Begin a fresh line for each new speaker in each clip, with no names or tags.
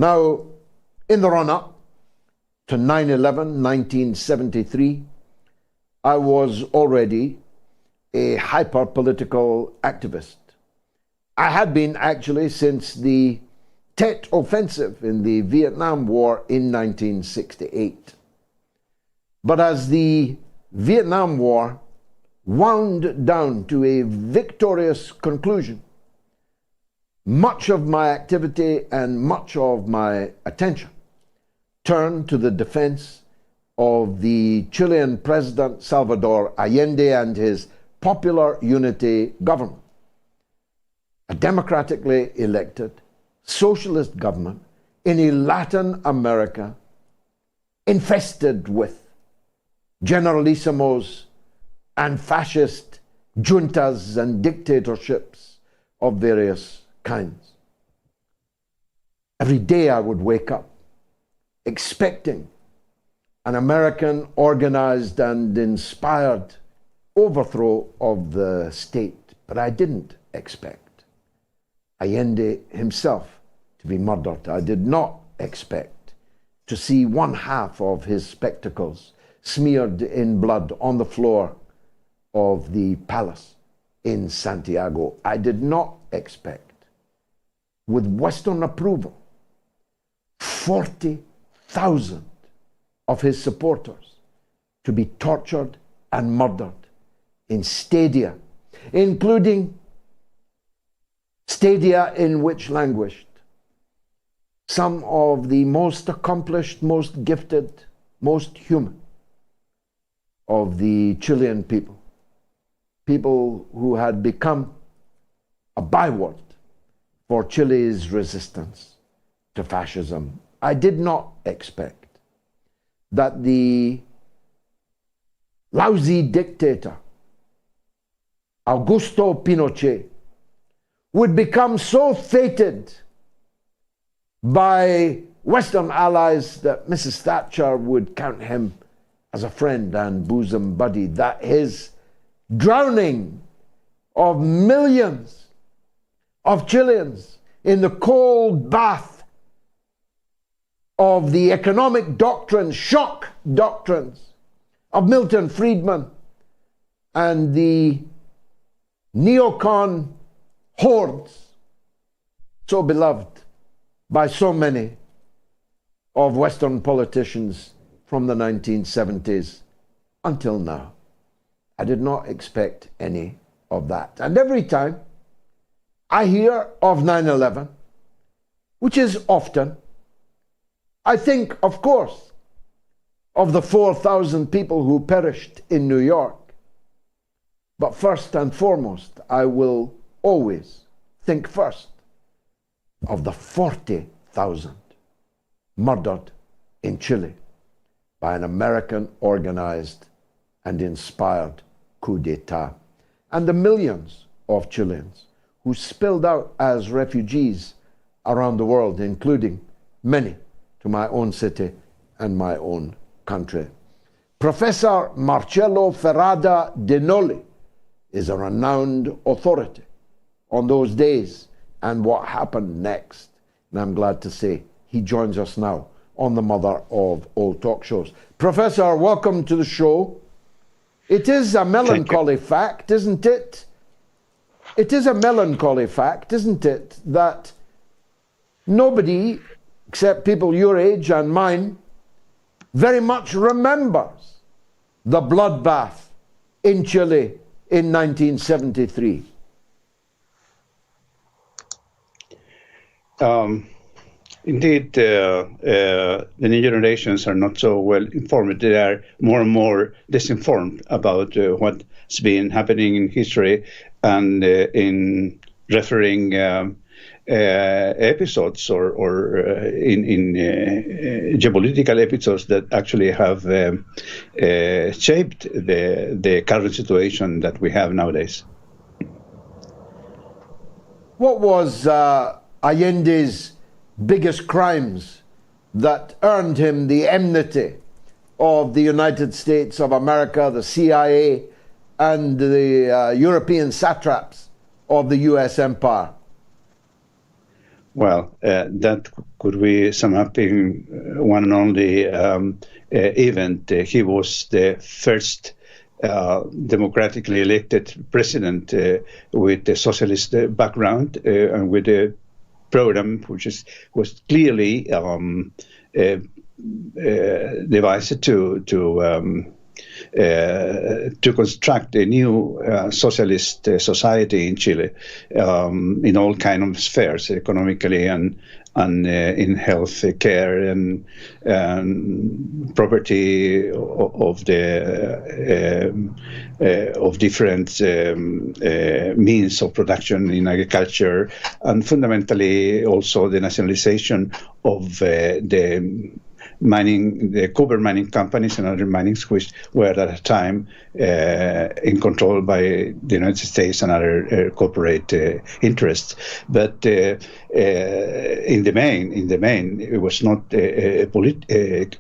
Now, in the run-up to 9/11, 1973, I was already a hyper-political activist. I had been actually since the Tet Offensive in the Vietnam War in 1968. But as the Vietnam War wound down to a victorious conclusion, much of my activity and much of my attention turned to the defense of the Chilean President Salvador Allende and his Popular Unity government, a democratically elected socialist government in a Latin America infested with generalissimos and fascist juntas and dictatorships of various kinds. Every day I would wake up expecting an American organized and inspired overthrow of the state, but I didn't expect Allende himself to be murdered. I did not expect to see one half of his spectacles smeared in blood on the floor of the palace in Santiago. I did not expect, with Western approval, 40,000 of his supporters to be tortured and murdered in stadia, including stadia in which languished some of the most accomplished, most gifted, most human of the Chilean people, people who had become a byword for Chile's resistance to fascism. I did not expect that the lousy dictator Augusto Pinochet would become so fated by Western allies that Mrs. Thatcher would count him as a friend and bosom buddy, that his drowning of millions of Chileans in the cold bath of the economic doctrines, shock doctrines of Milton Friedman and the neocon hordes so beloved by so many of Western politicians from the 1970s until now. I did not expect any of that. And every time I hear of 9/11, which is often, I think, of course, of the 4,000 people who perished in New York. But first and foremost, I will always think first of the 40,000 murdered in Chile by an American organized and inspired coup d'etat, and the millions of Chileans who spilled out as refugees around the world, including many to my own city and my own country. Professor Marcello Ferrada De Noli is a renowned authority on those days and what happened next. And I'm glad to say he joins us now on the mother of all talk shows. Professor, welcome to the show. It is a melancholy fact, isn't it? It is a melancholy fact, isn't it, that nobody, except people your age and mine, very much remembers the bloodbath in Chile in 1973.
Indeed, the new generations are not so well informed. They are more and more disinformed about what's been happening in history and in referring episodes or in geopolitical episodes that actually have shaped the current situation that we have nowadays.
What was Allende's biggest crimes that earned him the enmity of the United States of America, the CIA, and the European satraps of the US empire?
Well, that could be sum up in one and only event. He was the first democratically elected president with a socialist background and with a program which was clearly devised to construct a new socialist society in Chile in all kinds of spheres, economically and in health care and property of different means of production in agriculture, and fundamentally also the nationalization of the copper mining companies and other minings, which were at the time in control by the United States and other corporate interests. But in the main, it was not a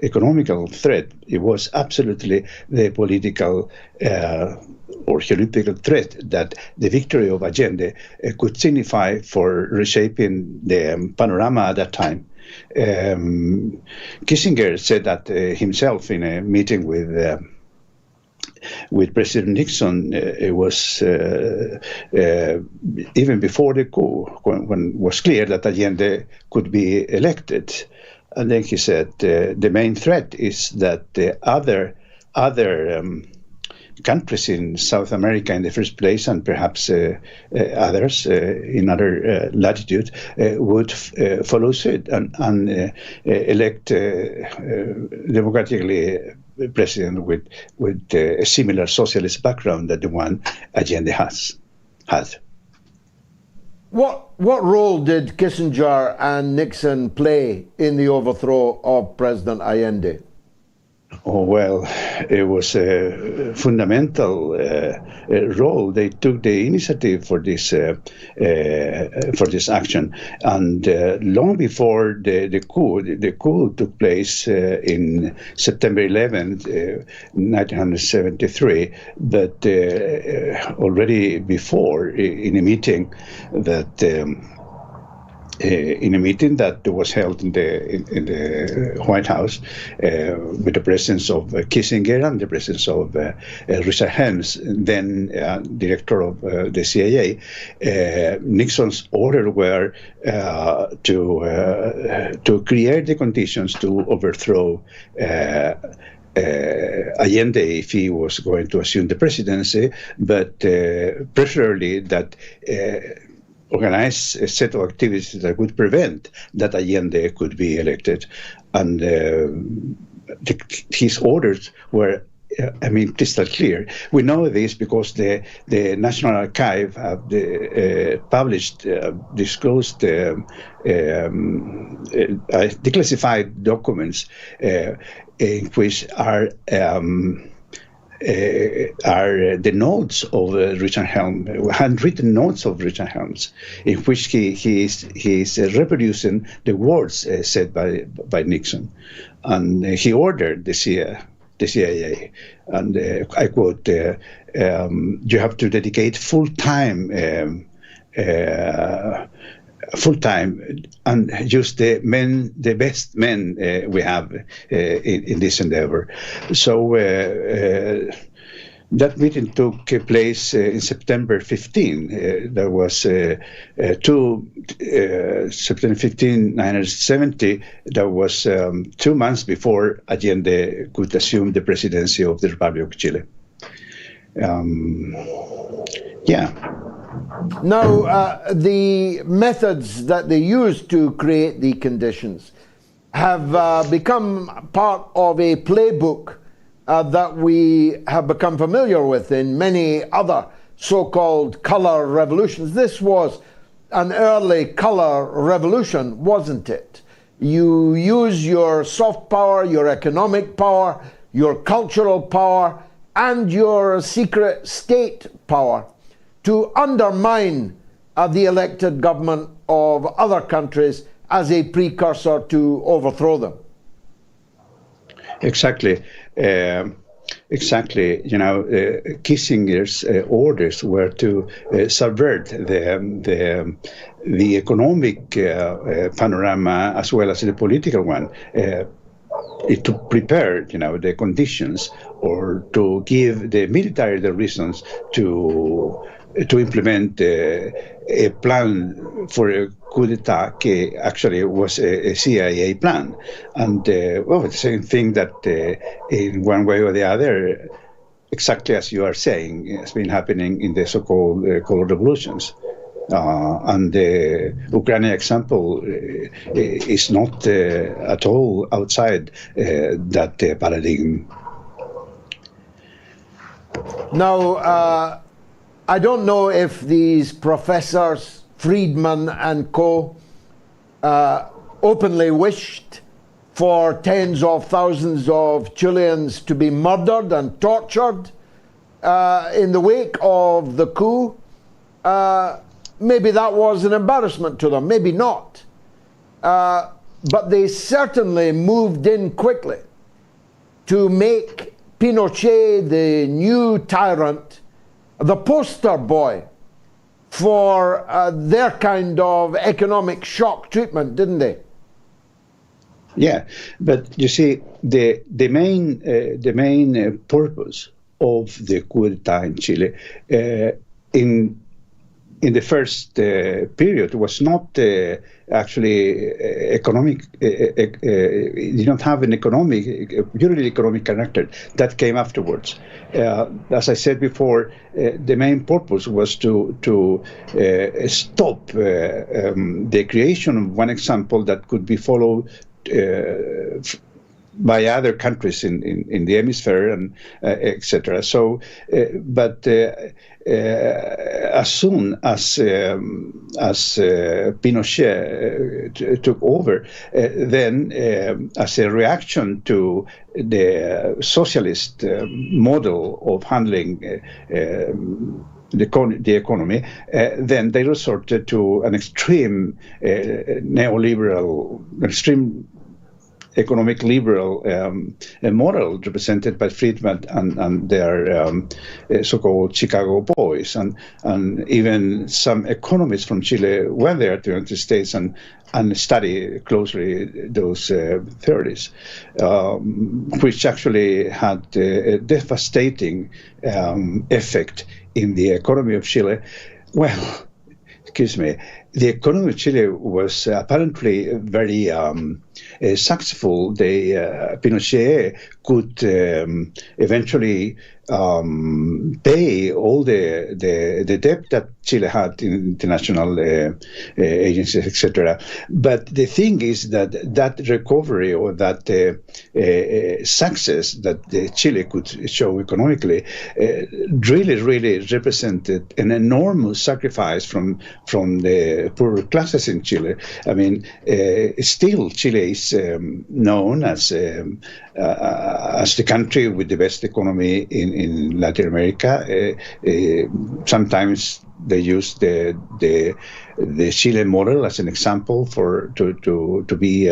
economical threat. It was absolutely the political or geopolitical threat that the victory of Allende could signify for reshaping the panorama at that time. Kissinger said that himself in a meeting with President Nixon. It was even before the coup, when it was clear that Allende could be elected. And then he said the main threat is that the other countries in South America in the first place, and perhaps others in other latitude, would follow suit and elect democratically president with a similar socialist background that the one Allende had.
What role did Kissinger and Nixon play in the overthrow of President Allende?
Oh, well, it was a fundamental role. They took the initiative for this action, and long before the coup took place in September 11th, 1973. But already before, in a meeting that. In a meeting that was held in the White House with the presence of Kissinger and the presence of Richard Helms, then director of the CIA, Nixon's orders were to create the conditions to overthrow Allende if he was going to assume the presidency, but preferably that organize a set of activities that would prevent that Allende could be elected. And his orders were, crystal clear. We know this because the National Archive have disclosed declassified documents in which are the notes of Richard Helms, handwritten notes of Richard Helms, in which he is reproducing the words said by Nixon, and he ordered the CIA, and I quote: "You have to dedicate full time and use the best men we have in this endeavor." So that meeting took place in September 15. There was September 15, 1970. That was 2 months before Allende could assume the presidency of the Republic of Chile.
Now, the methods that they used to create the conditions have become part of a playbook that we have become familiar with in many other so-called color revolutions. This was an early color revolution, wasn't it? You use your soft power, your economic power, your cultural power, and your secret state power to undermine the elected government of other countries as a precursor to overthrow them.
Exactly. Exactly. Kissinger's orders were to subvert the economic panorama as well as the political one. To prepare, the conditions, or to give the military the reasons to implement a plan for a coup d'etat. Actually was a CIA plan, and the same thing that in one way or the other, exactly as you are saying, has been happening in the so-called color revolutions. And the Ukrainian example is not at all outside that paradigm.
Now, I don't know if these professors, Friedman and co, openly wished for tens of thousands of Chileans to be murdered and tortured in the wake of the coup. Maybe that was an embarrassment to them, maybe not. But they certainly moved in quickly to make Pinochet, the new tyrant, the poster boy for their kind of economic shock treatment, didn't they?
Yeah, but you see, the main purpose of the coup d'etat in Chile in the first period was not actually economic. It did not have an purely economic character. That came afterwards. As I said before, the main purpose was to stop the creation of one example that could be followed by other countries in the hemisphere, and etc. So, but as soon as Pinochet took over, then as a reaction to the socialist model of handling the economy, then they resorted to an extreme neoliberal, extreme economic liberal model represented by Friedman and their so-called Chicago boys, and even some economists from Chile went there to the United States and study closely those theories, which actually had a devastating effect in the economy of Chile. Well, excuse me, the economy of Chile was apparently very successful. Pinochet could eventually pay all the debt that Chile had in international agencies, etc. But the thing is that recovery, or that success that Chile could show economically really represented an enormous sacrifice from the poorer classes in Chile. I mean, still Chile is known as the country with the best economy in Latin America. Sometimes they use the Chilean model as an example to be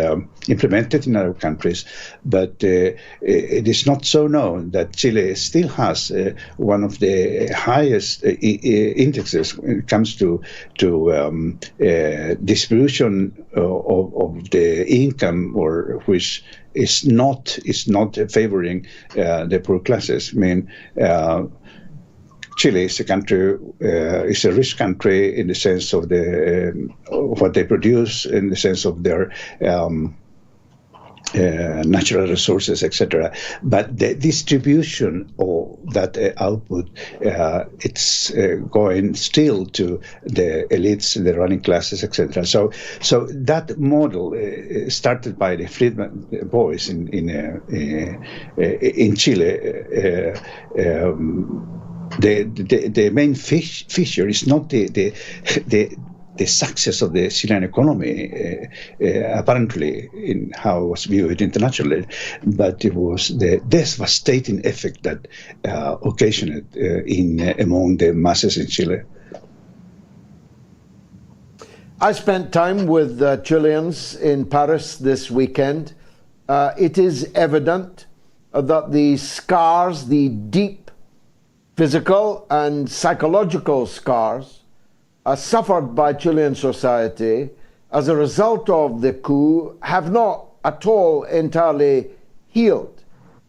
implemented in other countries, but it is not so known that Chile still has one of the highest indexes when it comes to distribution of the income, or which is not favoring the poor classes. I mean, Chile is a country, is a rich country in the sense of what they produce, in the sense of their natural resources, etc. But the distribution of that output, it's going still to the elites, the running classes, etc. So that model started by the Friedman boys in Chile. The main feature is not the success of the Chilean economy, apparently, in how it was viewed internationally, but it was the devastating effect that occasioned among the masses in Chile.
I spent time with Chileans in Paris this weekend. It is evident that the scars, the deep physical and psychological scars suffered by Chilean society as a result of the coup have not at all entirely healed.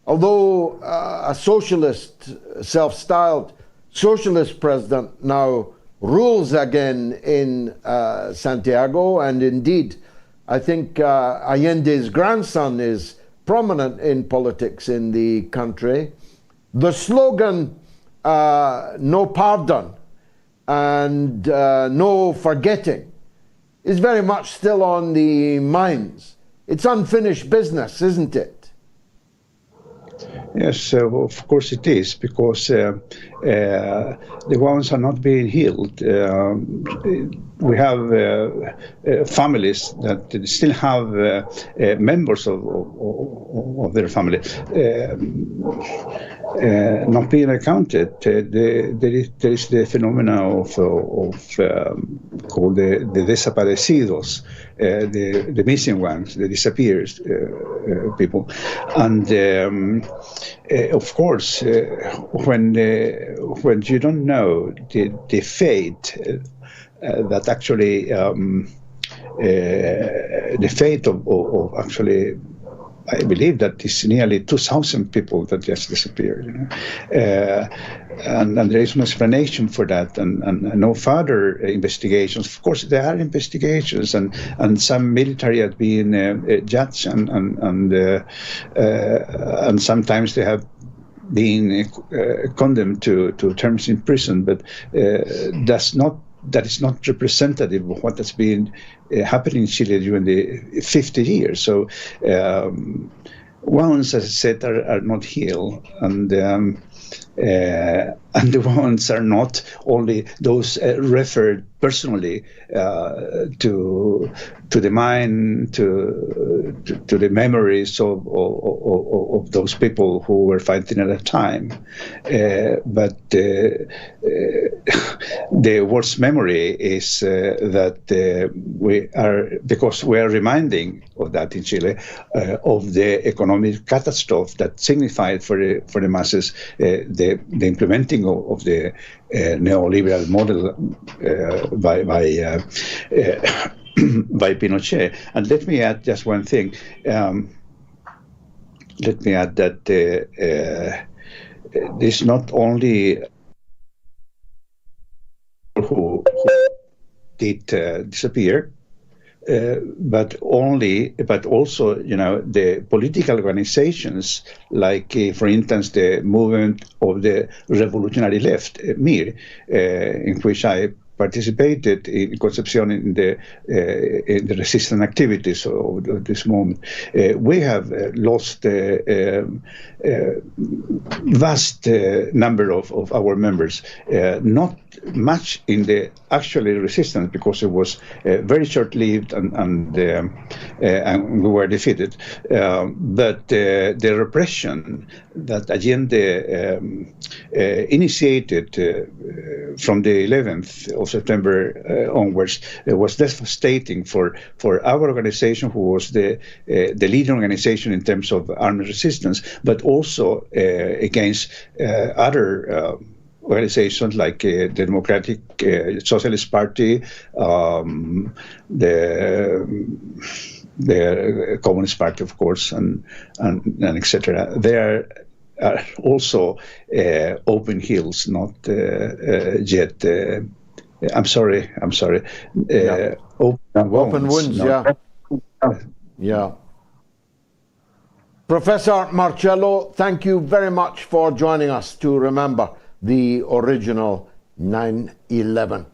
Although a socialist, self-styled socialist president now rules again in Santiago, and indeed I think Allende's grandson is prominent in politics in the country. The slogan, no pardon and no forgetting, is very much still on the minds. It's unfinished business, isn't it?
Yes, of course it is, because the wounds are not being healed. We have families that still have members of their family not being accounted. There is the phenomena of called the desaparecidos, the missing ones, the disappeared people, and of course, when you don't know the fate that actually the fate of actually, I believe that it's nearly 2,000 people that just disappeared, you know? And there is no explanation for that, and no further investigations. Of course, there are investigations, and some military have been judged, and sometimes they have been condemned to terms in prison, but that is not representative of what has been happening in Chile during the 50 years. So wounds, as I said, are not healed, and the wounds are not only those referred personally to the mind, to the memories of those people who were fighting at that time, but the worst memory is that because we are reminding of that in Chile, of the economic catastrophe that signified for the masses the implementing of the neoliberal model by Pinochet. And let me add just one thing. Let me add that this not only who did disappear, but also, you know, the political organizations, like, for instance, the movement of the revolutionary left, MIR, in which I participated in Concepcion in the resistance activities of this moment. We have lost a vast number of our members, not much in the actually resistance, because it was very short-lived and we were defeated. But the repression that Allende initiated from the 11th of September onwards was devastating for our organization, who was the leading organization in terms of armed resistance, but also against other organizations like the Democratic Socialist Party, the Communist Party, of course, and etc. There are also open hills, not yet. I'm sorry.
Yeah. Open wounds, yeah. Yeah. Professor Marcello, thank you very much for joining us to remember the original 9/11.